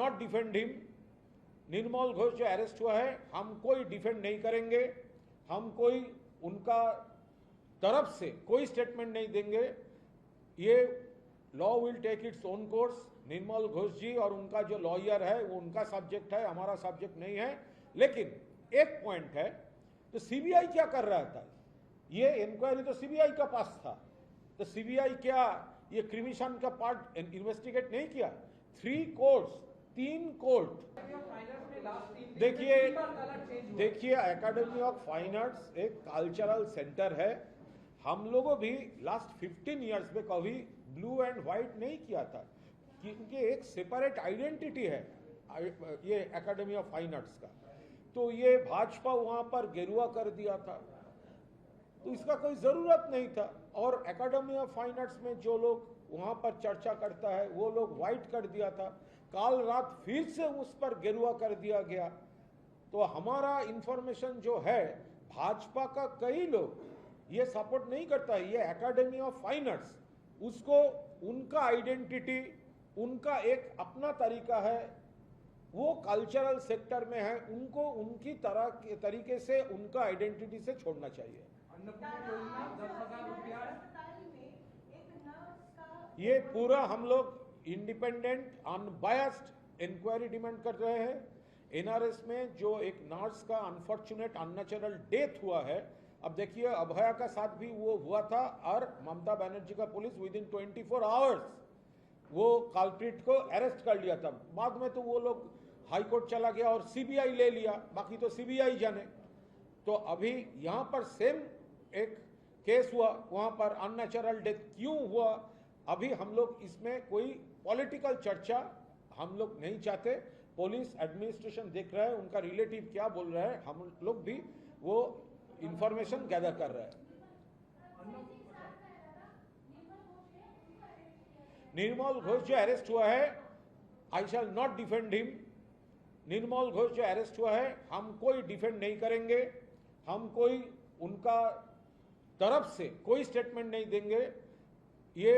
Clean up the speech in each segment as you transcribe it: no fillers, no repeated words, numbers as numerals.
Not defend him. Nirmal Ghosh जो arrest हुआ है, हम कोई डिफेंड नहीं करेंगे, हम कोई उनका तरफ से कोई स्टेटमेंट नहीं देंगे। ये law will take its own course. Nirmal Ghosh ji और उनका जो लॉयर है वो उनका सब्जेक्ट है, हमारा सब्जेक्ट नहीं है। लेकिन एक पॉइंट है, तो सीबीआई क्या कर रहा था? ये इंक्वायरी तो सीबीआई का पास था, तो सीबीआई क्या ये क्रिमिशन का पार्ट इन्वेस्टिगेट नहीं किया? 3 कोर्ट। देखिए एकेडमी ऑफ फाइन आर्ट्स एक कल्चरल सेंटर है। हम लोगों भी लास्ट 15 इयर्स में कभी ब्लू एंड व्हाइट नहीं किया था, क्योंकि एक सेपरेट आइडेंटिटी है ये एकेडमी ऑफ फाइन आर्ट्स का। तो ये भाजपा वहां पर गेरुआ कर दिया था, तो इसका कोई जरूरत नहीं था। और एकेडमी ऑफ फाइन आर्ट्स में जो लोग वहां पर चर्चा करता है वो लोग व्हाइट कर दिया था। कल रात फिर से उस पर गेरुआ कर दिया गया। तो हमारा इंफॉर्मेशन जो है, भाजपा का कई लोग ये सपोर्ट नहीं करता है। ये एकेडमी ऑफ फाइन आर्ट्स, उसको उनका आइडेंटिटी, उनका एक अपना तरीका है, वो कल्चरल सेक्टर में है, उनको उनकी तरीके से उनका आइडेंटिटी से छोड़ना चाहिए। ये पूरा हम लोग इंडिपेंडेंट अनबायस्ड इंक्वायरी डिमांड कर रहे हैं। एनआरएस में जो एक नर्स का अनफॉर्चुनेट अननेचुरल डेथ हुआ है, अब देखिए अभया का साथ भी वो हुआ था, और ममता बनर्जी का पुलिस विद इन 24 आवर्स वो कल्प्रिट को अरेस्ट कर लिया था। बाद में तो वो लोग हाई कोर्ट चला गया और सीबीआई ले लिया, बाकी तो सीबीआई जाने। तो अभी यहाँ पर सेम एक केस हुआ, वहां पर अननेचुरल डेथ क्यों हुआ, अभी हम लोग इसमें कोई पॉलिटिकल चर्चा हम लोग नहीं चाहते। पुलिस एडमिनिस्ट्रेशन देख रहा है, उनका रिलेटिव क्या बोल रहा है, हम लोग भी वो इंफॉर्मेशन गैदर कर रहे हैं। निर्मल घोष जो अरेस्ट हुआ है, आई shall not defend him. Nirmal Ghosh जो अरेस्ट हुआ है, हम कोई डिफेंड नहीं करेंगे, हम कोई उनका तरफ से कोई स्टेटमेंट नहीं देंगे। ये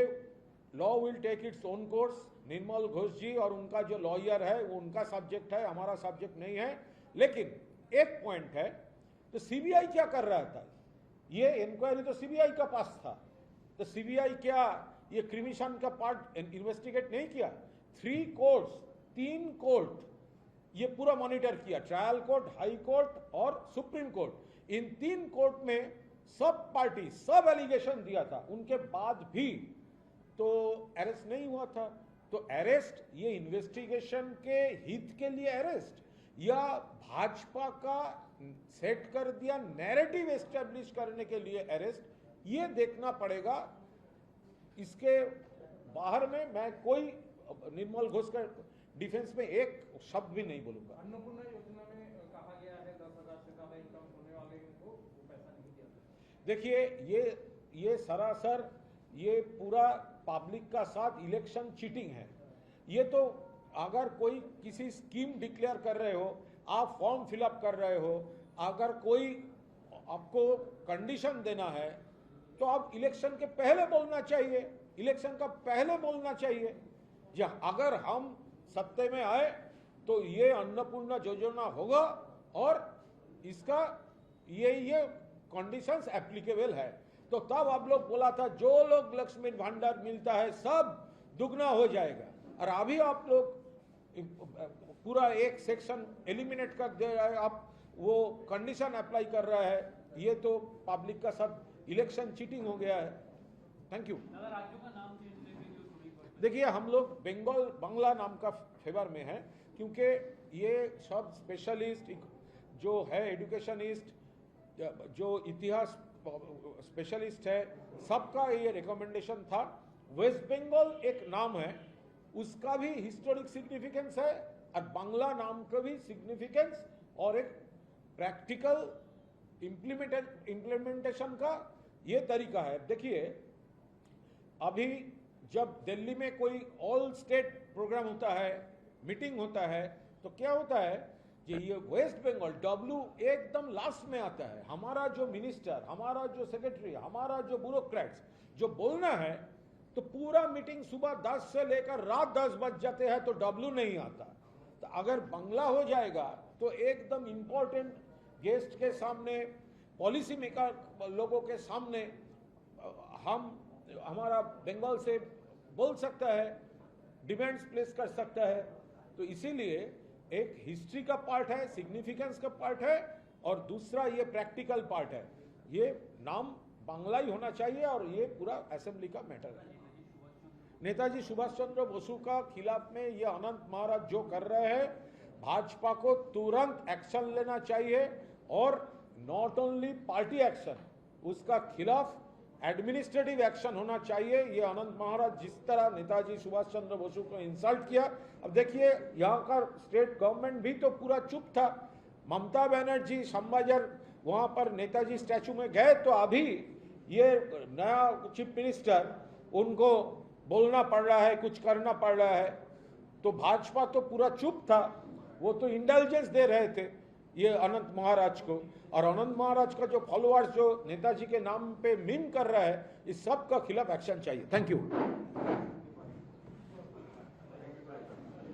law will take its own course. Nirmal Ghosh ji और उनका जो लॉयर है वो उनका सब्जेक्ट है, हमारा सब्जेक्ट नहीं है। लेकिन एक पॉइंट है, तो सीबीआई क्या कर रहा था? ये इंक्वायरी तो सीबीआई का पास था, तो सीबीआई क्या ये क्रिमिशन का पार्ट इन्वेस्टिगेट नहीं किया? 3 कोर्ट ये पूरा मॉनिटर किया, ट्रायल कोर्ट, हाई कोर्ट और सुप्रीम कोर्ट। इन 3 कोर्ट में सब पार्टी सब एलिगेशन दिया था, उनके बाद भी तो अरेस्ट नहीं हुआ था। तो अरेस्ट ये इन्वेस्टिगेशन के हित के लिए अरेस्ट, या भाजपा का सेट कर दिया नैरेटिव एस्टेब्लिश करने के लिए अरेस्ट, ये देखना पड़ेगा। इसके बाहर में मैं कोई निर्मल घोष का डिफेंस में एक शब्द भी नहीं बोलूंगा। अन्नपूर्णा योजना में कहा गया है 10,000 से ज्यादा इनकम होने वाले को वो पैसा नहीं दिया। देखिए ये सरासर ये पूरा पब्लिक का साथ इलेक्शन चीटिंग है। ये तो अगर कोई किसी स्कीम डिक्लेयर कर रहे हो, आप फॉर्म फिलअप कर रहे हो, अगर कोई आपको कंडीशन देना है तो आप इलेक्शन के पहले बोलना चाहिए, इलेक्शन का पहले बोलना चाहिए। अगर हम सत्ते में आए तो ये अन्नपूर्णा योजना होगा और इसका ये कंडीशंस एप्लीकेबल है। तो तब आप लोग बोला था जो लोग लक्ष्मी भंडार मिलता है सब दुगना हो जाएगा, और अभी आप लोग पूरा एक सेक्शन एलिमिनेट कर दे रहे हैं, आप वो कंडीशन अप्लाई कर रहा है। ये तो पब्लिक का सब इलेक्शन चीटिंग हो गया है। Thank you. राज्यों का नाम देखिए हम लोग बांग्ला नाम का फेवर में है, क्योंकि ये सब स्पेशलिस्ट जो है, एजुकेशनिस्ट, जो इतिहास स्पेशलिस्ट है, सबका ये रिकमेंडेशन था। वेस्ट बंगाल एक नाम है, उसका भी हिस्टोरिक सिग्निफिकेंस है, और बांग्ला नाम का भी सिग्निफिकेंस और एक प्रैक्टिकल इम्प्लीमेंटेशन का ये तरीका है। देखिए अभी जब दिल्ली में कोई ऑल स्टेट प्रोग्राम होता है, मीटिंग होता है, तो क्या होता है कि ये वेस्ट बंगाल डब्ल्यू एकदम लास्ट में आता है। हमारा जो मिनिस्टर, हमारा जो सेक्रेटरी, हमारा जो ब्यूरोक्रेट्स जो बोलना है, तो पूरा मीटिंग सुबह 10 से लेकर रात 10 बज जाते हैं तो डब्ल्यू नहीं आता। तो अगर बंगला हो जाएगा तो एकदम इम्पोर्टेंट गेस्ट के सामने, पॉलिसी मेकर लोगों के सामने हमारा बंगाल से बोल सकता है, डिमांड्स प्लेस कर सकता है। तो इसीलिए एक हिस्ट्री का पार्ट है, सिग्निफिकेंस का पार्ट है, और दूसरा ये प्रैक्टिकल पार्ट है। ये नाम बांग्ला ही होना चाहिए और ये पूरा असेंबली का मैटर है। नेताजी सुभाष चंद्र बोसु का खिलाफ में ये अनंत महाराज जो कर रहे हैं, भाजपा को तुरंत एक्शन लेना चाहिए, और नॉट ओनली पार्टी एक्शन, उसका खिलाफ एडमिनिस्ट्रेटिव एक्शन होना चाहिए। ये अनंत महाराज जिस तरह नेताजी सुभाष चंद्र बोसु को इंसल्ट किया, अब देखिए यहाँ का स्टेट गवर्नमेंट भी तो पूरा चुप था। ममता बनर्जी श्यामबाजार वहां पर नेताजी स्टैचू में गए तो अभी ये नया चीफ मिनिस्टर उनको बोलना पड़ रहा है, कुछ करना पड़ रहा है। तो भाजपा तो पूरा चुप था, वो तो इंटेलिजेंस दे रहे थे ये अनंत महाराज को। और अनंत महाराज का जो फॉलोअर्स जो नेताजी के नाम पे मीम कर रहा है, इस सब का खिलाफ एक्शन चाहिए। Thank you.